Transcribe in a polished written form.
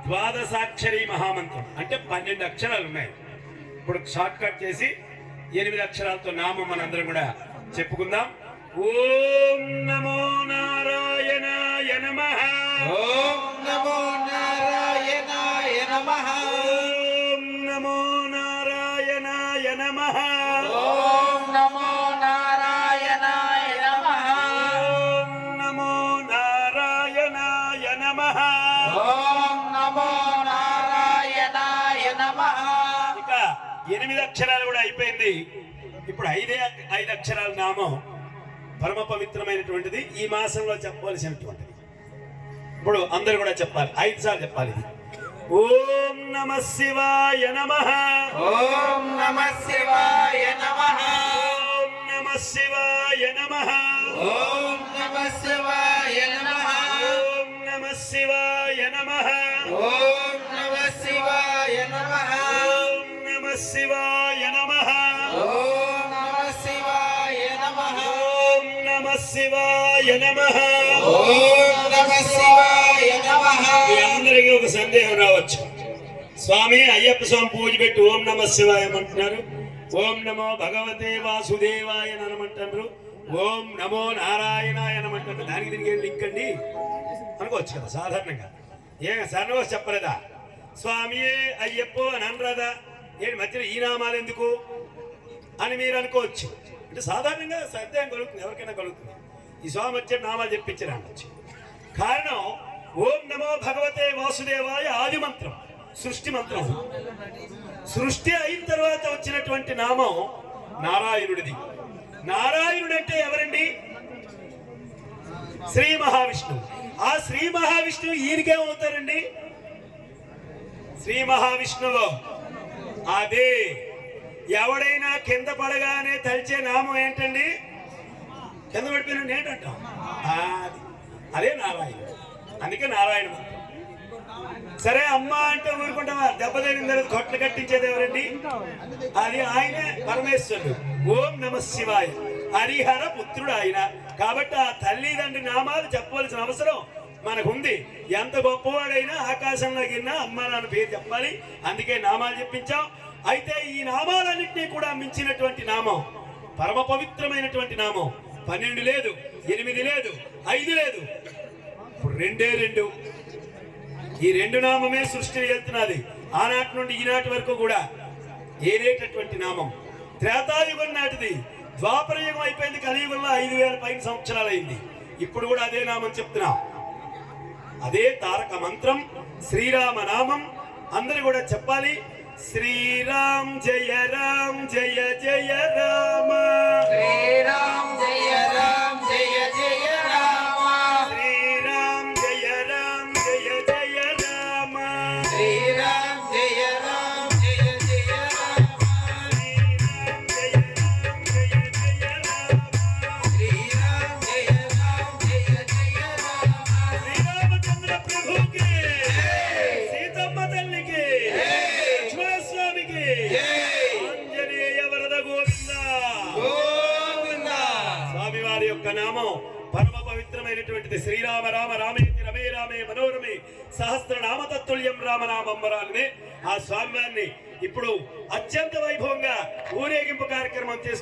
ద్వాదశాక్షరి మహామంత్రం అంటే 12 అక్షరాలు ఉన్నాయి. ఇప్పుడు షార్ట్ కట్ చేసి 8 అక్షరాలతో నామం మనందరం కూడా చెప్పుకుందాం. ఓం నమో నారాయణాయ నమః. ఓం నమో నారాయణాయ నమః. ఓం నమో నారాయణాయ నమః. ఓం నమో నారాయణాయ నమః. ఓం నమో నారాయణాయ నమః. ఓం నమో నారాయణాయ నమః. ఇక 8 అక్షరాలు కూడా అయిపోయింది. ఇప్పుడు 5 అక్షరాల నామం పరమ పవిత్రమైనటువంటిది, ఈ మాసంలో చెప్పవలసినటువంటిది. ఇప్పుడు అందరూ కూడా చెప్పాలి, 5 సార్లు చెప్పాలి. ఓం నమః శివాయ నమః. ఓం నమః శివాయ నమః. ఓం నమః శివాయ నమః. ఓం నమః శివాయ నమః. ఓం నమః శివాయ నమః. ఓం నమః శివాయ నమః. ఓం నమః శివాయ నమః. ఓం నమః శివాయ నమః. ఓం నమః శివాయ నమః. ఓం నమః శివాయ నమః. మీ అందరికీ ఒక సందేహం రావచ్చు, స్వామి అయ్యప్ప స్వామి పూజ పెట్టి ఓం నమః శివాయ అంటున్నారు, ఓం నమో భగవతే వాసుదేవాయ అనమంటారు, ఓం నమో నారాయణాయ అనమంటారు, దానికి దీనికి ఏం లింక్ అండి అనుకోవచ్చు కదా సాధారణంగా. ఏం సర్వ చెప్పలేదా స్వామి అయ్యప్ప అని అనరాదా, ఏంటి మధ్యలో ఈ నామాలు ఎందుకు అని మీరు అనుకోవచ్చు. అంటే సాధారణంగా సందేహం కలుగుతుంది, ఎవరికైనా కలుగుతుంది. ఈ స్వామి వచ్చే నామాలు చెప్పించారు అనొచ్చు. కారణం ఓం నమో భగవతే వాసుదేవాయ ఆది మంత్రం, సృష్టి మంత్రం. సృష్టి అయిన తర్వాత వచ్చినటువంటి నామం నారాయణుడిది. నారాయణుడు అంటే ఎవరండి? శ్రీ మహావిష్ణువు. ఆ శ్రీ మహావిష్ణువు ఈయనకేమవుతారండి? శ్రీ మహావిష్ణువు అదే. ఎవడైనా కింద పడగానే తలిచే నామం ఏంటండి? కింద పడిపోయిన ఏంటంటాం, అదే నారాయణుడు. అందుకే నారాయణ మంత్రం. సరే అమ్మ అంటే ఊరుకుంటామా, దెబ్బ తగిన తర్వాత కొట్లు కట్టించేది ఎవరండి? అది ఆయనే, పరమేశ్వరుడు. ఓం నమః శివాయ, హరిహర పుత్రుడు ఆయన. కాబట్టి ఆ తల్లిదండ్రి నామాలు చెప్పవలసిన అవసరం మనకుంది. ఎంత గొప్పవాడైనా ఆకాశంలో గిన్నా అమ్మ నాన్న పేరు చెప్పాలి, అందుకే నామాలు చెప్పించాం. అయితే ఈ నామాలన్నింటినీ కూడా మించినటువంటి నామం, పరమ పవిత్రమైనటువంటి నామం 12 లేదు, 8 లేదు, 5 లేదు, ఇప్పుడు 2. ఈ 2 నామమే సృష్టిని వెళ్తున్నది. ఆనాటి నుండి ఈనాటి వరకు కూడా ఏదేటటువంటి నామం. త్రేతాయుగం నాటిది, ద్వాపర యుగం అయిపోయింది, కలియుగంలో 5000 పైన సంవత్సరాలు అయింది. ఇప్పుడు కూడా అదే నామం చెప్తున్నాం. అదే తారక మంత్రం శ్రీరామ నామం. అందరూ కూడా చెప్పాలి. శ్రీరామ్ జయ రామ్ జయ జయ రామ. శ్రీరామ్ జయ రామ్ జయ జయ రామ. శ్రీరామ్ జయ రామ్ జయ జయ రామ. శ్రీరామ్ జయ రామ్ జయ జయ రామ. శ్రీరామ్ జయ రామ్ జయ జయ రామ. శ్రీరామ్ జయ రామ్ జయ జయ రామ. శ్రీరామచంద్ర ప్రభుకి, సీతమ్మ తల్లికి, లక్ష్మణ స్వామికి, ఆంజనేయ వరద గోవింద గోవింద. స్వామి వారి యొక్క నామం పరమ పవిత్రమైనటువంటిది. శ్రీరామ రామ రామేతి రమే రామే మనోరమే సహస్రనామ తత్తుల్యం రామనామం వరాన్ని ఆ స్వామి వారిని ఇప్పుడు అత్యంత వైభవంగా ఊరేగింపు కార్యక్రమం చేస్తారు.